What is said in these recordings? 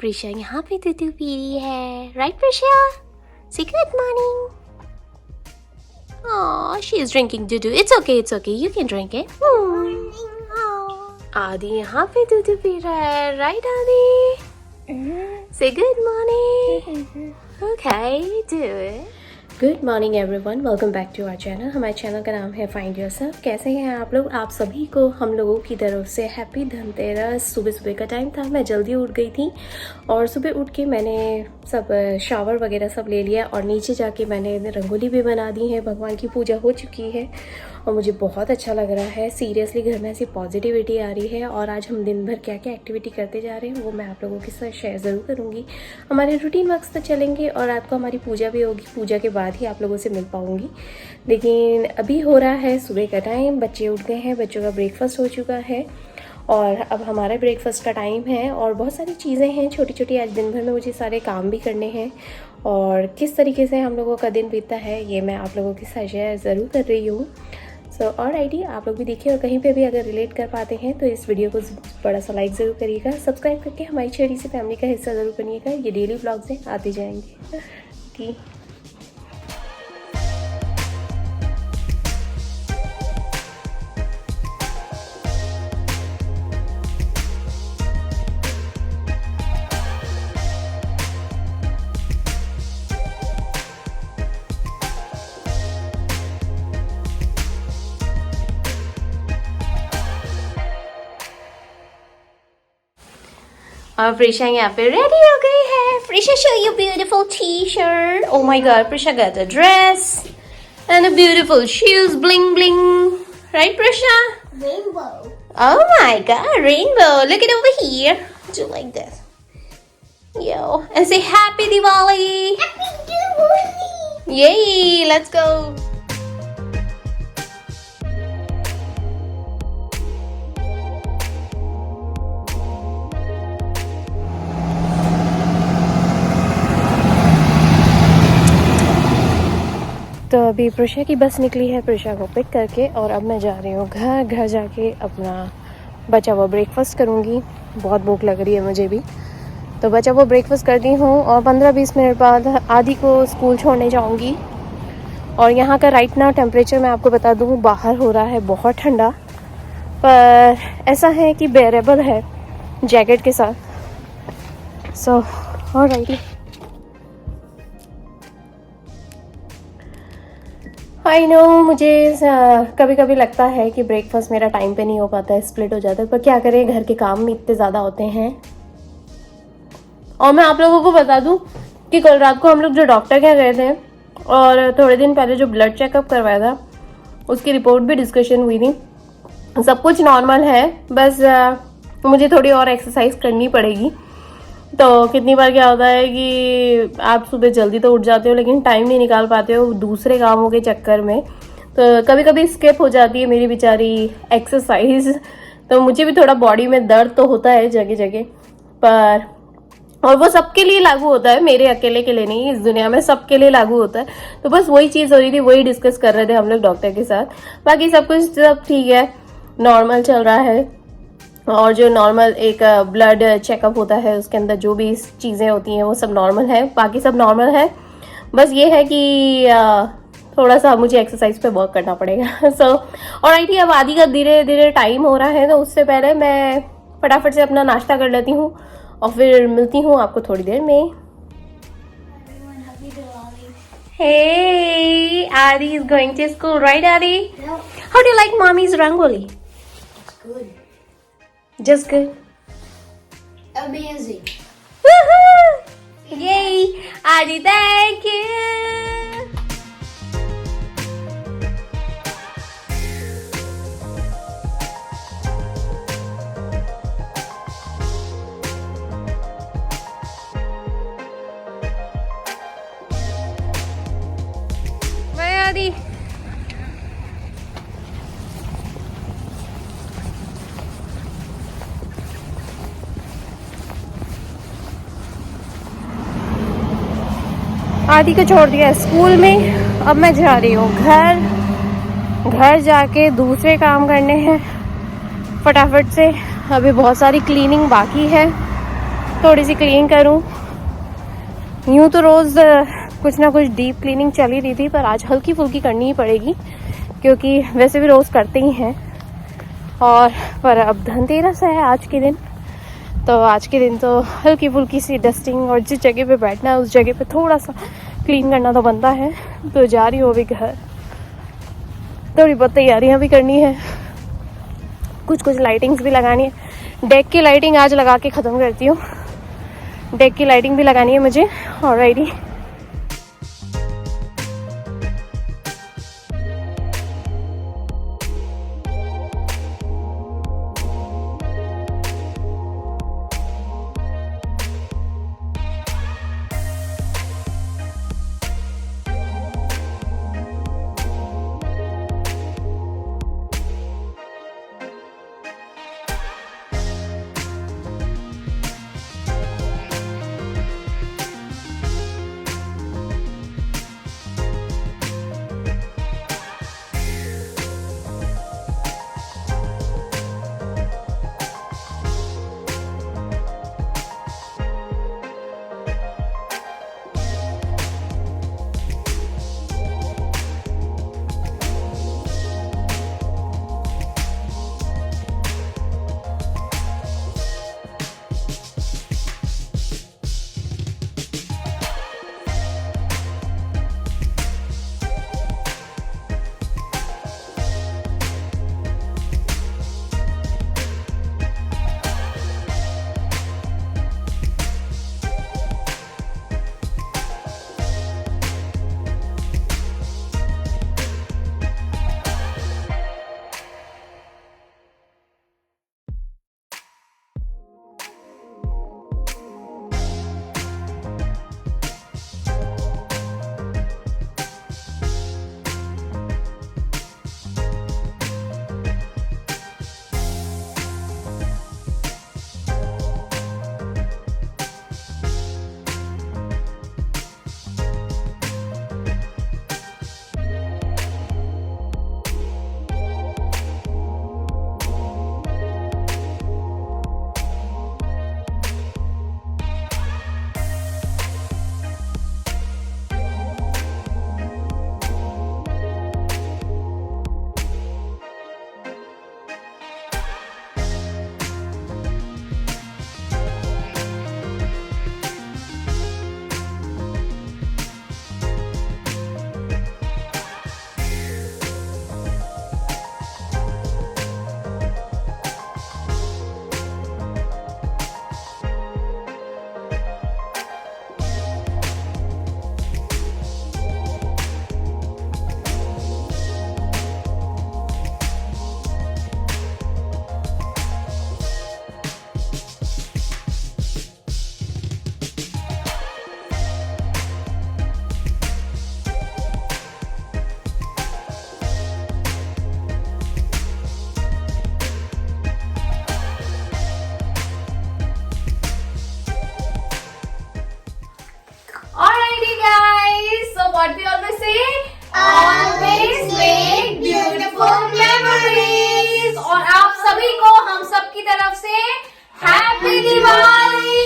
प्रिशा यहाँ पे दूध पी रही है, right Prisha? Say good morning. Oh, she is drinking doo-doo. It's okay. You can drink it. आदि यहाँ पे दूध पी रहा है, राइट आदि? Say good morning. Okay, do it. Good morning everyone, welcome back to our channel. हमारे channel का नाम है फाइंड योरसेल्फ। कैसे हैं आप लोग? आप सभी को हम लोगों की तरफ से हैप्पी धनतेरस। सुबह का टाइम था, मैं जल्दी उठ गई थी और सुबह उठ के मैंने सब शावर वगैरह सब ले लिया और नीचे जाके मैंने रंगोली भी बना दी है। भगवान की पूजा हो चुकी है और मुझे बहुत अच्छा लग रहा है। सीरियसली घर में ऐसी पॉजिटिविटी आ रही है। और आज हम दिन भर क्या क्या एक्टिविटी करते जा रहे हैं वो मैं आप लोगों के साथ शेयर ज़रूर करूँगी। हमारे रूटीन वर्क्स तो चलेंगे और रात को हमारी पूजा भी होगी। पूजा के बाद ही आप लोगों से मिल पाऊँगी। लेकिन अभी हो रहा है सुबह का टाइम, बच्चे उठ गए हैं, बच्चों का ब्रेकफास्ट हो चुका है और अब हमारा ब्रेकफास्ट का टाइम है। और बहुत सारी चीज़ें हैं छोटी छोटी। आज दिन भर में मुझे सारे काम भी करने हैं और किस तरीके से हम लोगों का दिन बीतता है ये मैं आप लोगों के साथ शेयर ज़रूर कर रही हूँ। सो और आइडिया आप लोग भी देखिए और कहीं पे भी अगर रिलेट कर पाते हैं तो इस वीडियो को बड़ा सा लाइक ज़रूर करिएगा। सब्सक्राइब करके हमारी छोटी सी फैमिली का हिस्सा ज़रूर बनिएगा। ये डेली व्लॉग्स हैं, आते जाएंगे। ठीक। और प्रिशा यहाँ पे रेडी हो गई है। Prisha, show you beautiful T-shirt. Oh my God, Prisha got a dress and a beautiful shoes, bling bling. Right, Prisha? Rainbow. Oh my God, rainbow! Look it over here. Do like this. Yo, and say Happy Diwali. Happy Diwali. Yay! Let's go. तो अभी प्रिशा की बस निकली है, प्रिशा को pick करके और अब मैं जा रही हूँ घर जाके अपना बचा हुआ ब्रेकफास्ट करूँगी। बहुत भूख लग रही है मुझे भी, तो बचा हुआ ब्रेकफास्ट करती हूँ और 15-20 मिनट बाद आदि को स्कूल छोड़ने जाऊँगी। और यहाँ का राइट नाउ टेम्परेचर मैं आपको बता दूँ, बाहर हो रहा है बहुत ठंडा, पर ऐसा है कि बेरेबल है जैकेट के साथ। सो ऑलराइट, आई नो मुझे कभी कभी लगता है कि ब्रेकफास्ट मेरा टाइम पे नहीं हो पाता है, स्प्लिट हो जाता है, पर क्या करें, घर के काम भी इतने ज़्यादा होते हैं। और मैं आप लोगों को बता दूं कि कल रात को हम लोग जो डॉक्टर के गए थे और थोड़े दिन पहले जो ब्लड चेकअप करवाया था उसकी रिपोर्ट भी डिस्कशन हुई थी। सब कुछ नॉर्मल है, बस मुझे थोड़ी और एक्सरसाइज करनी पड़ेगी। तो कितनी बार क्या होता है कि आप सुबह जल्दी तो उठ जाते हो लेकिन टाइम नहीं निकाल पाते हो दूसरे कामों के चक्कर में, तो कभी कभी स्किप हो जाती है मेरी बेचारी एक्सरसाइज। तो मुझे भी थोड़ा बॉडी में दर्द तो होता है जगह जगह पर, और वो सबके लिए लागू होता है, मेरे अकेले के लिए नहीं, इस दुनिया में सबके लिए लागू होता है। तो बस वही चीज़ हो रही थी, वही डिस्कस कर रहे थे हम लोग डॉक्टर के साथ। बाकी सब कुछ सब ठीक है, नॉर्मल चल रहा है। और जो नॉर्मल एक ब्लड चेकअप होता है उसके अंदर जो भी चीज़ें होती हैं वो सब नॉर्मल है, बाकी सब नॉर्मल है। बस ये है कि थोड़ा सा मुझे एक्सरसाइज पे वर्क करना पड़ेगा। सो और आई थी अब आदि का धीरे धीरे टाइम हो रहा है, तो उससे पहले मैं फटाफट से अपना नाश्ता कर लेती हूँ और फिर मिलती हूँ आपको थोड़ी देर में। Hey, Adi is going to school, right, Adi? Yep. How do you like mommy's rangoli? It's good. Just good. Amazing. Woohoo! Yay! Adi, thank you! Bye, Adi. आदि को छोड़ दिया स्कूल में, अब मैं जा रही हूँ घर जाके दूसरे काम करने हैं फटाफट से। अभी बहुत सारी क्लीनिंग बाकी है थोड़ी सी क्लीन करूं। यूं तो रोज कुछ ना कुछ डीप क्लीनिंग चल ही रही थी, पर आज हल्की फुल्की करनी ही पड़ेगी क्योंकि वैसे भी रोज करते ही हैं। और पर अब धनतेरस है आज के दिन, तो आज के दिन तो हल्की फुल्की सी डस्टिंग और जिस जगह पे बैठना है उस जगह पे थोड़ा सा क्लीन करना तो बनता है। तो जा रही हूँ अभी घर, थोड़ी बहुत तैयारियां भी करनी है, कुछ लाइटिंग्स भी लगानी है। डेक की लाइटिंग आज लगा के ख़त्म करती हूँ, डेक की लाइटिंग भी लगानी है मुझे already. what we always say? Always make beautiful memories. और आप सभी को हम सब की तरफ से happy Diwali.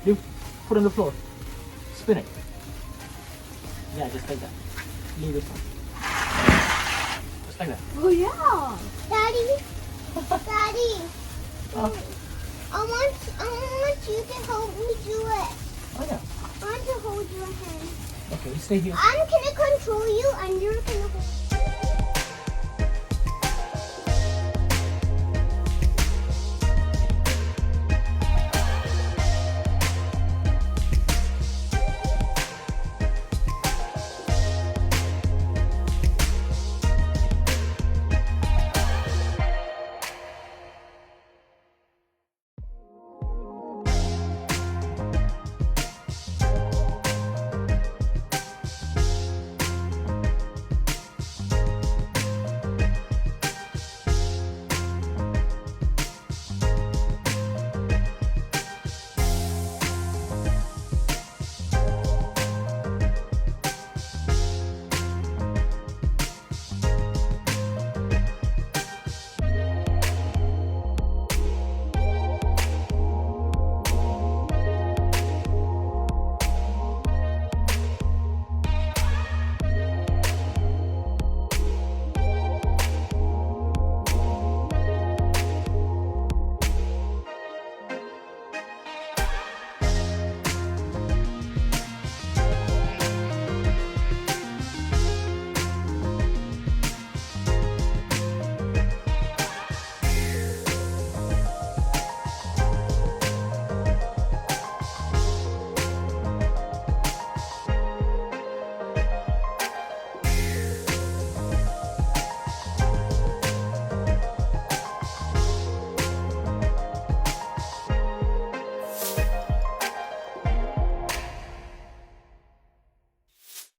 You put on the floor. Spin it. Yeah, just like that. Leave this one. Just like that. Oh yeah. Daddy, Daddy, Oh, I want you to help me do it. oh yeah. I want to hold your hand. Okay, you stay here. I'm gonna control you and you're gonna hold.